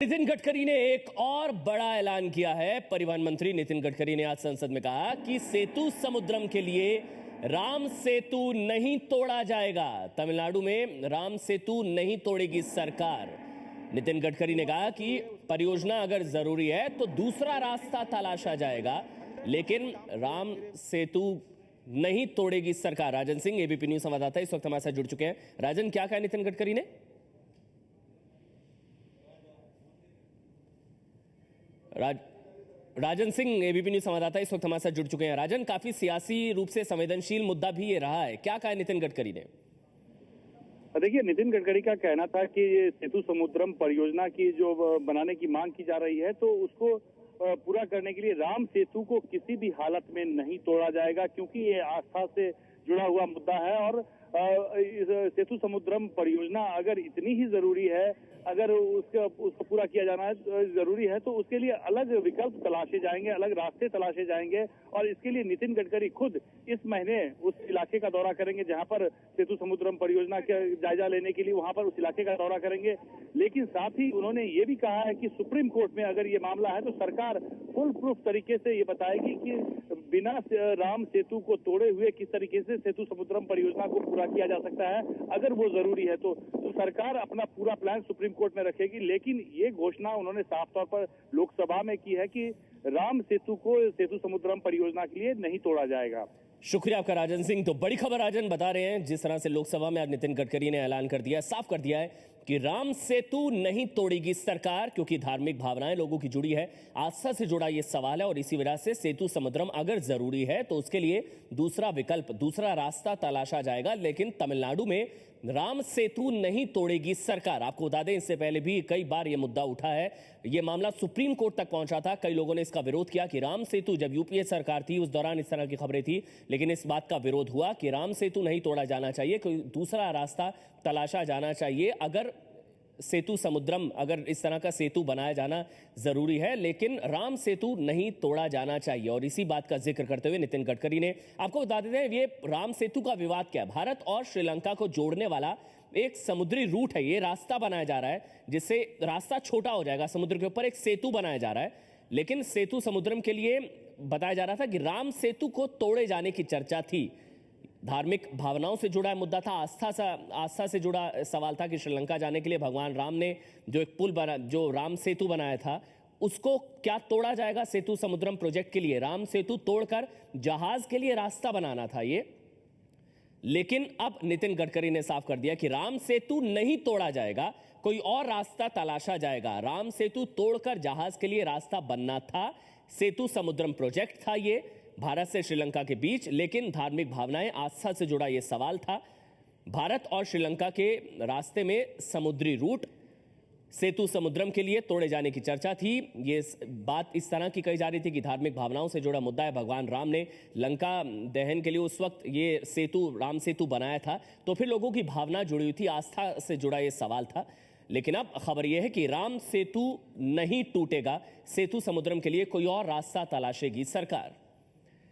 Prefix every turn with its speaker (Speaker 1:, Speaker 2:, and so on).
Speaker 1: नितिन गडकरी ने एक और बड़ा ऐलान किया है। परिवहन मंत्री नितिन गडकरी ने आज संसद में कहा कि सेतु समुद्रम के लिए राम सेतु नहीं तोड़ा जाएगा। तमिलनाडु में राम सेतु नहीं तोड़ेगी सरकार। नितिन गडकरी ने कहा कि परियोजना अगर जरूरी है तो दूसरा रास्ता तलाशा जाएगा, लेकिन राम सेतु नहीं तोड़ेगी सरकार। राजन सिंह, एबीपी न्यूज संवाददाता, इस वक्त हमारे साथ जुड़ चुके हैं। राजन, क्या कहा नितिन गडकरी ने? राजन सिंह, एबीपी न्यूज संवाददाता, इस वक्त हमारे साथ जुड़ चुके हैं। राजन, काफी सियासी रूप से संवेदनशील मुद्दा भी ये रहा है, क्या कहा नितिन गडकरी ने?
Speaker 2: देखिए, नितिन गडकरी का कहना था कि ये सेतु समुद्रम परियोजना की जो बनाने की मांग की जा रही है, तो उसको पूरा करने के लिए राम सेतु को किसी भी हालत में नहीं तोड़ा जाएगा, क्योंकि ये आस्था से जुड़ा हुआ मुद्दा है। और सेतु समुद्रम परियोजना अगर इतनी ही जरूरी है, अगर उसको पूरा किया जाना जरूरी है, तो उसके लिए अलग विकल्प तलाशे जाएंगे, अलग रास्ते तलाशे जाएंगे। और इसके लिए नितिन गडकरी खुद इस महीने उस इलाके का दौरा करेंगे जहां पर सेतु समुद्रम परियोजना का जायजा लेने के लिए वहां पर उस इलाके का दौरा करेंगे। लेकिन साथ ही उन्होंने ये भी कहा है कि सुप्रीम कोर्ट में अगर ये मामला है तो सरकार फुल प्रूफ तरीके से ये बताएगी कि बिना राम सेतु को तोड़े हुए किस तरीके से सेतु समुद्रम परियोजना को पूरा किया जा सकता है। अगर वो जरूरी है तो सरकार अपना पूरा प्लान सुप्रीम कोर्ट में रखेगी। लेकिन ये घोषणा उन्होंने साफ तौर पर लोकसभा में की है कि राम सेतु को सेतु समुद्रम परियोजना के लिए नहीं तोड़ा जाएगा।
Speaker 1: शुक्रिया आपका राजन सिंह। तो बड़ी खबर राजन बता रहे हैं, जिस तरह से लोकसभा में आज नितिन गडकरी ने ऐलान कर दिया, साफ कर दिया है कि राम सेतु नहीं तोड़ेगी सरकार, क्योंकि धार्मिक भावनाएं लोगों की जुड़ी है, आस्था से जुड़ा ये सवाल है। और इसी वजह से सेतु समुद्रम अगर जरूरी है तो उसके लिए दूसरा विकल्प, दूसरा रास्ता तलाशा जाएगा। लेकिन तमिलनाडु में राम सेतु नहीं तोड़ेगी सरकार। आपको बता दें, इससे पहले भी कई बार यह मुद्दा उठा है, यह मामला सुप्रीम कोर्ट तक पहुंचा था। कई लोगों ने इसका विरोध किया कि राम सेतु, जब यूपीए सरकार थी उस दौरान इस तरह की खबरें थी, लेकिन इस बात का विरोध हुआ कि राम सेतु नहीं तोड़ा जाना चाहिए, कोई दूसरा रास्ता तलाशा जाना चाहिए। अगर सेतु समुद्रम, अगर इस तरह का सेतु बनाया जाना जरूरी है, लेकिन राम सेतु नहीं तोड़ा जाना चाहिए। और इसी बात का जिक्र करते हुए नितिन गडकरी ने, आपको बता देते हैं, ये राम सेतु का विवाद क्या है? भारत और श्रीलंका को जोड़ने वाला एक समुद्री रूट है, ये रास्ता बनाया जा रहा है, जिससे रास्ता छोटा हो जाएगा, समुद्र के ऊपर एक सेतु बनाया जा रहा है। लेकिन सेतु समुद्रम के लिए बताया जा रहा था कि राम सेतु को तोड़े जाने की चर्चा थी। धार्मिक भावनाओं से जुड़ा मुद्दा था, आस्था से जुड़ा सवाल था कि श्रीलंका जाने के लिए भगवान राम ने जो एक पुल बना, जो राम सेतु बनाया था, उसको क्या तोड़ा जाएगा सेतु समुद्रम प्रोजेक्ट के लिए? राम सेतु तोड़कर जहाज के लिए रास्ता बनाना था ये। लेकिन अब नितिन गडकरी ने साफ कर दिया कि राम सेतु नहीं तोड़ा जाएगा, कोई और रास्ता तलाशा जाएगा। राम सेतु तोड़कर जहाज के लिए रास्ता बनना था, सेतु समुद्रम प्रोजेक्ट था ये भारत से श्रीलंका के बीच। लेकिन धार्मिक भावनाएं, आस्था से जुड़ा यह सवाल था। भारत और श्रीलंका के रास्ते में समुद्री रूट सेतु समुद्रम के लिए तोड़े जाने की चर्चा थी। ये बात इस तरह की कही जा रही थी कि धार्मिक भावनाओं से जुड़ा मुद्दा है। भगवान राम ने लंका दहन के लिए उस वक्त ये सेतु, राम सेतु बनाया था, तो फिर लोगों की भावना जुड़ी हुई थी, आस्था से जुड़ा ये सवाल था। लेकिन अब खबर यह है कि राम सेतु नहीं टूटेगा, सेतु समुद्रम के लिए कोई और रास्ता तलाशेगी सरकार।